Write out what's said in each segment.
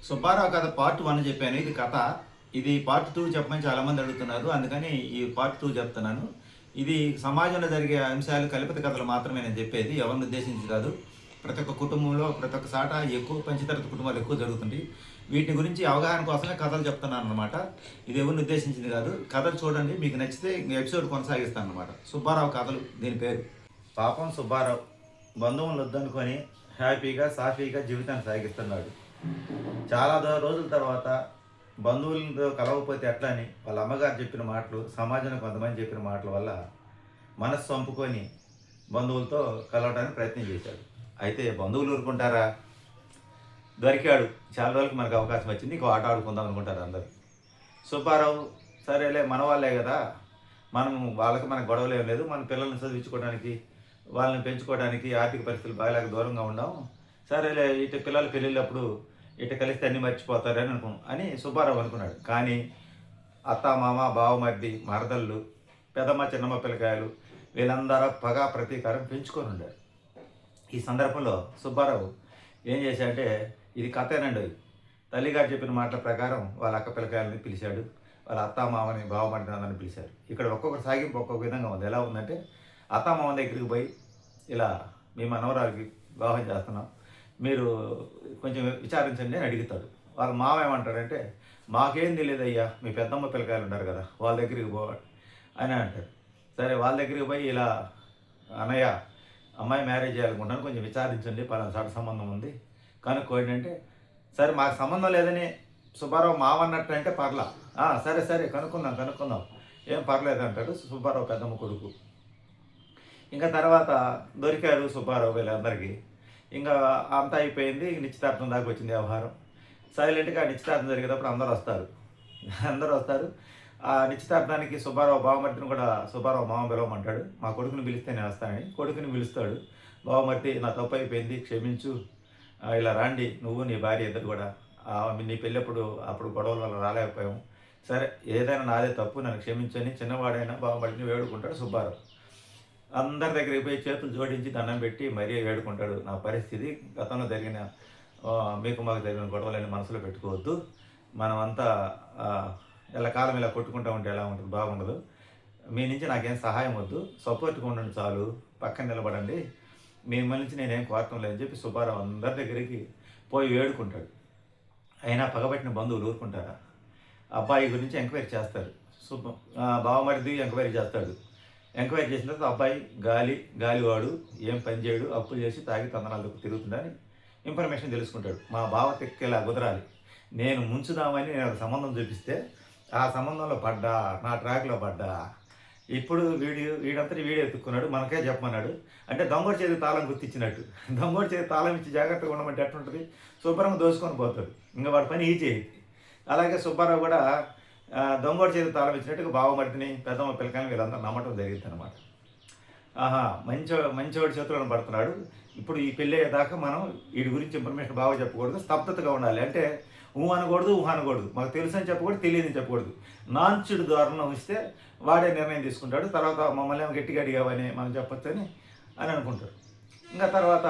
సుబ్బారావు కథ పార్ట్ 1 చెప్పాను. ఇది కథ. ఇది పార్ట్ 2 చెప్పమని చాలామంది అడుగుతున్నారు. అందుకని ఈ పార్ట్ 2 చెప్తున్నాను. ఇది సమాజంలో జరిగే అంశాలు కల్పిత కథలు మాత్రమే నేను చెప్పేది. ఎవరిని ఉద్దేశించి కాదు. ప్రతి ఒక్క కుటుంబంలో ప్రతి ఒక్క సాట ఎక్కువ పంచతరగతి కుటుంబాలు ఎక్కువ జరుగుతుంది. వీటి గురించి అవగాహన కోసమే కథలు చెప్తున్నాను అనమాట. ఇది ఎవరిని ఉద్దేశించింది కాదు. కథలు చూడండి, మీకు నచ్చితే ఎపిసోడ్ కొనసాగిస్తాను అనమాట. సుబ్బారావు కథలు దీని పేరు. పాపం సుబ్బారావు బంధువులు వద్దనుకొని హ్యాపీగా సాఫీగా జీవితాన్ని సాగిస్తున్నాడు. చాలా రోజుల తర్వాత బంధువులతో కలవకపోతే ఎట్లా అని వాళ్ళ అమ్మగారు చెప్పిన మాటలు, సమాజంలో కొంతమంది చెప్పిన మాటల వల్ల మనసు చంపుకొని బంధువులతో కలవడానికి ప్రయత్నం చేశాడు. అయితే బంధువులు ఊరుకుంటారా? దొరికాడు. చాలా రోజులకి మనకు అవకాశం వచ్చింది, ఇంకో ఆట ఆడుకుందాం అనుకుంటారు అందరు. సుబ్బారావు సరేలే, మన వాళ్ళే కదా, వాళ్ళకి మనకు గొడవలు ఏం లేదు, మన పిల్లల్ని చదివించుకోవడానికి వాళ్ళని పెంచుకోవడానికి ఆర్థిక పరిస్థితులు బాగాలేక దూరంగా ఉన్నాం, సరేలే ఇటు పిల్లల పెళ్ళిళ్ళప్పుడు ఇటు కలిస్తే అన్నీ మర్చిపోతారని అని సుబ్బారావు అనుకున్నాడు. కానీ అత్త మామ బావమర్ది మరదళ్ళు పెదమ్మ చిన్నమ్మ పిల్లకాయలు వీళ్ళందరూ పగా ప్రతీకారం పెంచుకొని ఉండారు. ఈ సందర్భంలో సుబ్బారావు ఏం చేశాడంటే, ఇది కథేనండి, తల్లిగారు చెప్పిన మాటల ప్రకారం వాళ్ళ అక్క పిల్లకాయలని పిలిచాడు, వాళ్ళ అత్త మామని బావమర్ది అందరిని పిలిచాడు. ఇక్కడ ఒక్కొక్క సాగింపు ఒక్కొక్క విధంగా ఉంది. ఎలా ఉందంటే, అత్త మామ దగ్గరికి పోయి ఇలా మీ మనవరాలకి వివాహం చేస్తున్నాం, మీరు కొంచెం విచారించండి అని అడుగుతాడు. వాళ్ళ మామ ఏమంటాడంటే, మాకేం తెలియదయ్యా, మీ పెద్దమ్మ పిల్లకాయలు ఉంటారు కదా వాళ్ళ దగ్గరికి పోవాలి అని అంటాడు. సరే వాళ్ళ దగ్గరికి పోయి ఇలా అన్నయ్య అమ్మాయి మ్యారేజ్ చేయాలనుకుంటాను, కొంచెం విచారించండి, పలానా సాటి సంబంధం ఉంది కనుక్కోండి అంటే, సరే మాకు సంబంధం లేదని సుబ్బారావు మావ అన్నట్టు అంటే పర్లా, సరే సరే కనుక్కుందాం ఏం పర్లేదు అంటాడు సుబ్బారావు పెద్దమ్మ కొడుకు. ఇంకా తర్వాత దొరికారు సుబ్బారావు వీళ్ళందరికీ. ఇంకా అంతా అయిపోయింది, నిశ్చితార్థం దాకా వచ్చింది వ్యవహారం. సైలెంట్గా నిశ్చితార్థం జరిగేటప్పుడు అందరూ వస్తారు. ఆ నిశ్చితార్థానికి సుబ్బారావు బావమర్తిని కూడా సుబ్బారావు మామ పిలవమంటాడు. మా కొడుకుని పిలిస్తే నేను వస్తానని కొడుకుని పిలుస్తాడు. బావమర్తి నా తప్పు అయిపోయింది, క్షమించు, ఇలా రాండి నువ్వు నీ భార్య ఇద్దరు కూడా, నీ అప్పుడు గొడవల వల్ల రాలేకపోయాము, సరే ఏదైనా నాదే తప్పు, నన్ను క్షమించని చిన్నవాడైనా బావమర్తిని వేడుకుంటాడు సుబ్బారావు. అందరి దగ్గరికి పోయి చేతులు జోడించి దండం పెట్టి మరీ వేడుకుంటాడు. నా పరిస్థితి గతంలో జరిగిన మీకు మాకు జరిగిన గొడవలని మనసులో పెట్టుకోవద్దు, మనమంతా ఎల్లకాలం ఇలా కొట్టుకుంటూ ఉంటే ఎలా ఉంటుంది, బాగుండదు, మీ నుంచి నాకేం సహాయం వద్దు, సపోర్ట్గా ఉండండి చాలు, పక్కన నిలబడండి, మిమ్మల్ని నుంచి నేనేం కోరటం లేదని చెప్పి సుబ్బారావు అందరి దగ్గరికి పోయి వేడుకుంటాడు. అయినా పగబట్టిన బంధువులు ఊరుకుంటారా? అబ్బాయి గురించి ఎంక్వైరీ చేస్తారు. బావమరిది ఎంక్వైరీ చేస్తాడు. ఎంక్వైరీ చేసిన తర్వాత అబ్బాయి గాలివాడు, ఏం పని చేయడు, అప్పులు చేసి తాగి తందనాలకు తిరుగుతుందని ఇన్ఫర్మేషన్ తెలుసుకుంటాడు. మా బావ తెక్కేలా కుదరాలి, నేను ముంచుదామని నేను ఒక సంబంధం చూపిస్తే ఆ సంబంధంలో పడ్డా, నా ట్రాక్లో పడ్డా, ఇప్పుడు వీడంతటి వీడియో ఎత్తుక్కున్నాడు, మనకే చెప్పమన్నాడు అంటే దొంగోడి చేతి తాళం గుర్తించినట్టు. దొంగోడి చేతి తాళం ఇచ్చి జాగ్రత్తగా ఉండమంటే ఎట్లుంటుంది, శుభ్రంగా దోసుకొని పోతాడు, ఇంకా వాడి పని చేయి. అలాగే సుబ్బారావు కూడా దొంగోడి చేతి తాళం ఇచ్చినట్టుగా బావమర్తిని పెద్దమ్మ పిల్లకాయని వీళ్ళందరూ నమ్మటం జరిగింది అనమాట. మంచివాడి చేతులను పడుతున్నాడు. ఇప్పుడు ఈ పెళ్ళి అయ్యేదాకా మనం వీడి గురించి ఇన్ఫర్మేషన్ బాగా చెప్పకూడదు, స్తబ్దతగా ఉండాలి. అంటే అనకూడదు, మాకు తెలుసు అని చెప్పకూడదు, తెలియదని చెప్పకూడదు, నాన్చుడు ధోరణి ఉంచితే వాడే నిర్ణయం తీసుకుంటాడు. తర్వాత మమ్మల్ని ఏమో గట్టిగా అడిగావని మనం చెప్పొచ్చని అనుకుంటారు. ఇంకా తర్వాత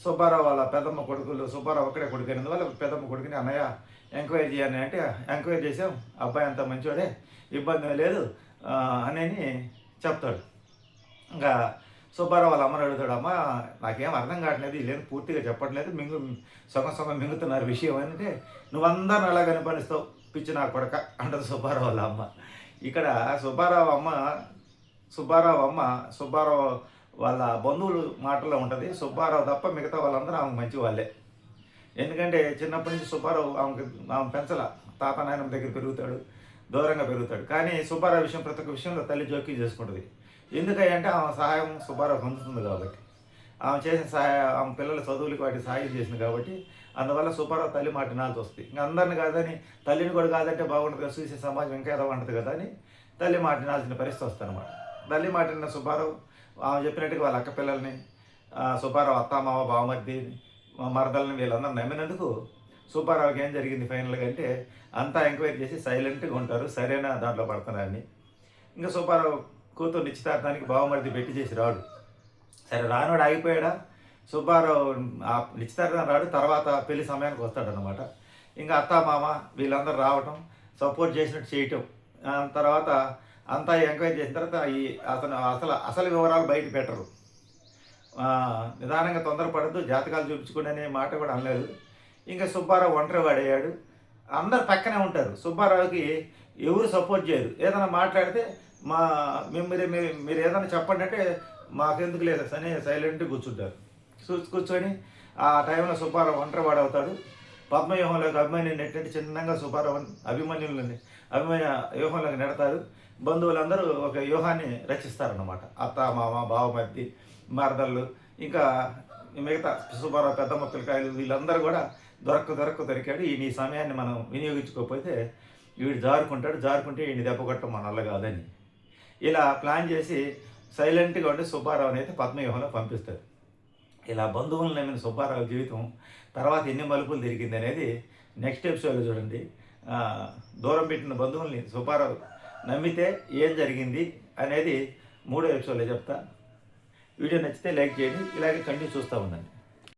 సుబ్బారావు వాళ్ళ పెద్దమ్మ కొడుకులు, సుబ్బారావు ఒక్కడే కొడుకు అయినందు వాళ్ళ పెద్దమ్మ కొడుకుని అన్నయ్య ఎంక్వైరీ చేయాలని అంటే, ఎంక్వైరీ చేసాం, అబ్బాయి అంతా మంచివాడే, ఇబ్బంది లేదు అని చెప్తాడు. ఇంకా సుబ్బారావు వాళ్ళ అమ్మని అడుగుతాడు, అమ్మ నాకేం అర్థం కావట్లేదు, వీళ్ళేం పూర్తిగా చెప్పట్లేదు, సగం మింగుతున్నారు విషయం అంటే, నువ్వందరిని అలా కనిపనిస్తావు పిచ్చి నా కొడక అంటది సుబ్బారావు వాళ్ళ అమ్మ. ఇక్కడ సుబ్బారావు వాళ్ళ బంధువులు మాటల్లో ఉంటుంది, సుబ్బారావు తప్ప మిగతా వాళ్ళందరూ ఆమెకు మంచి వాళ్ళే. ఎందుకంటే చిన్నప్పటి నుంచి సుబ్బారావు ఆమె పెంచల, తాత నాయనమ్మ దగ్గర పెరుగుతాడు, దూరంగా పెరుగుతాడు. కానీ సుబ్బారావు విషయం ప్రతి ఒక్క విషయంలో తల్లి జోక్యం చేసుకుంటుంది. ఎందుకంటే ఆమె సహాయం సుబ్బారావు పొందుతుంది కాబట్టి, ఆమె చేసిన సహాయం, ఆమె పిల్లల చదువులకి వాటికి సహాయం చేసింది కాబట్టి, అందువల్ల సుబ్బారావు తల్లి మాట వినాల్సి వస్తుంది. ఇంకా అందరిని కాదని తల్లిని కూడా కాదంటే బాగుంటుంది కదా, చూసే సమాజం ఇంకా ఏదో ఉంటుంది కదా అని తల్లి మాట వినాల్సిన పరిస్థితి వస్తుంది అనమాట. తల్లి మాట విన్న సుబ్బారావు ఆమె చెప్పినట్టుగా వాళ్ళ అక్క పిల్లల్ని, సుబ్బారావు అత్తామావ బావమర్ది మరదలని వీళ్ళందరూ నమ్మినందుకు సుబ్బారావుకి ఏం జరిగింది ఫైనల్గా అంటే, అంతా ఎంక్వైరీ చేసి సైలెంట్గా ఉంటారు, సరైన దాంట్లో పడుతున్నారని. ఇంకా సుబ్బారావు కూతురు నిశ్చితార్థానికి బావమర్ది పెట్టి చేసి రాడు. సరే రానోడు ఆగిపోయాడా, సుబ్బారావు నిశ్చితార్థం రాడు, తర్వాత పెళ్లి సమయానికి వస్తాడనమాట. ఇంకా అత్త మామ వీళ్ళందరూ రావటం, సపోర్ట్ చేసినట్టు చేయటం. తర్వాత అంతా ఎంక్వైరీ చేసిన తర్వాత అతను అసలు వివరాలు బయట పెట్టరు. నిదానంగా తొందరపడద్దు, జాతకాలు చూపించుకుని అనే మాట కూడా అనలేదు. ఇంకా సుబ్బారావు ఒంటరి వాడయ్యాడు. అందరు పక్కనే ఉంటారు. సుబ్బారావుకి ఎవరు సపోర్ట్ చేయరు. ఏదైనా మాట్లాడితే మా మీరు ఏదైనా చెప్పండి అంటే మాకెందుకు లేదు అని సైలెంట్గా కూర్చుంటారు. కూర్చొని ఆ టైంలో సుబ్బారావు ఒంటరి వాడవుతాడు. పద్మవ్యూహంలోకి అభిమన్యుని నెట్టినట్టు చిన్నగా సుబ్బారావు అభిమన్యులని వ్యూహంలోకి నెడతారు. బంధువులందరూ ఒక వ్యూహాన్ని రచిస్తారన్నమాట. అత్త మామ బావమర్ది మరదళ్ళు ఇంకా మిగతా సుబ్బారావు పెద్ద మొక్కలకాయలు వీళ్ళందరూ కూడా దొరికాడు. ఈ సమయాన్ని మనం వినియోగించుకోకపోతే వీడు జారుకుంటే వీడిని దెబ్బ కొట్టడం మన వల్ల కాదని ఇలా ప్లాన్ చేసి సైలెంట్గా ఉండి సుబ్బారావుని అయితే పద్మవ్యూహంలో పంపిస్తారు. ఇలా బంధువులను నమ్మిన సుబ్బారావు జీవితం తర్వాత ఎన్ని మలుపులు తిరిగింది అనేది నెక్స్ట్ ఎపిసోడ్లో చూడండి. దూరం పెట్టిన బంధువుల్ని సుబ్బారావు నమ్మితే ఏం జరిగింది అనేది 3వ ఎపిసోడ్లో చెప్తా. వీడియో నచ్చితే లైక్ చేయండి. ఇలాగే కంటిన్యూ చూస్తూ ఉండండి.